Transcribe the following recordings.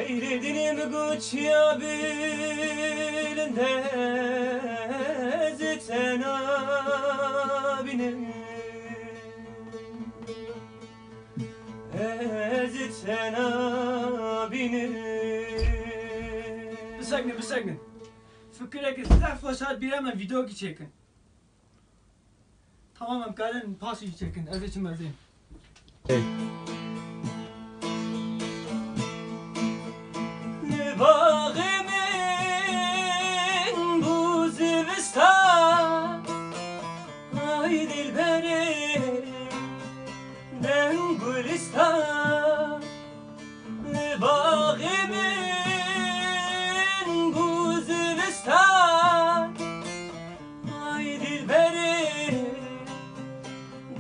Eyledim güç ya bilinde ziten abinin ziten abinin Bir sakın. Fikir'e silah fırsat bir hemen video çekin. Tamam kalın pası çekin. Azıcık mazayım. Bağımın bu zivistan ay dilberim den gülistan Bağımın bu zivistan ay dilberim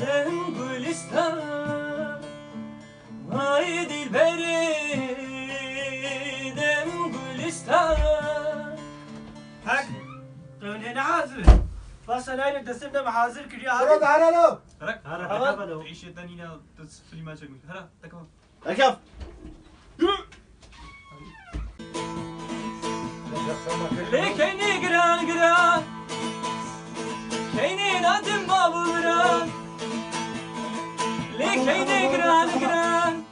den gülistan ay dilberim هاك قول هنا حاضر بس انا اللي تسمى محاضر كريا برو تعالى له هلا تعيش الدنيا تصفي ما تشغل هلا تكفى ركب لكني قران قران كيني نادم بابو قران لكني قران قران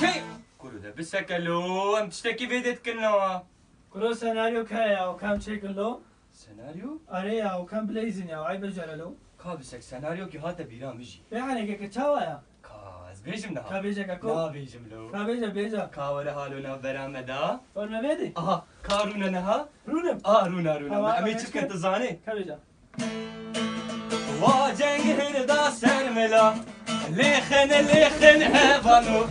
كي كله ده بسكلو ام تشتكي فيديت كلنا كرو سيناريو كايا وكم شكل له سيناريو اريا وكم بليزن يا عيب جرالو كابسك سيناريو كي هذا بيرام يجي يعني كتشاوا يا كاز بيجم نها كابيجا كاكو لا بيجم لو كابيجا بيجا كاولا حالنا برامدا فورما بيدي اها كارونا نها رونم رونا امي تشكت زاني كابيجا واجنگ هردا سرملا لیخن هفانو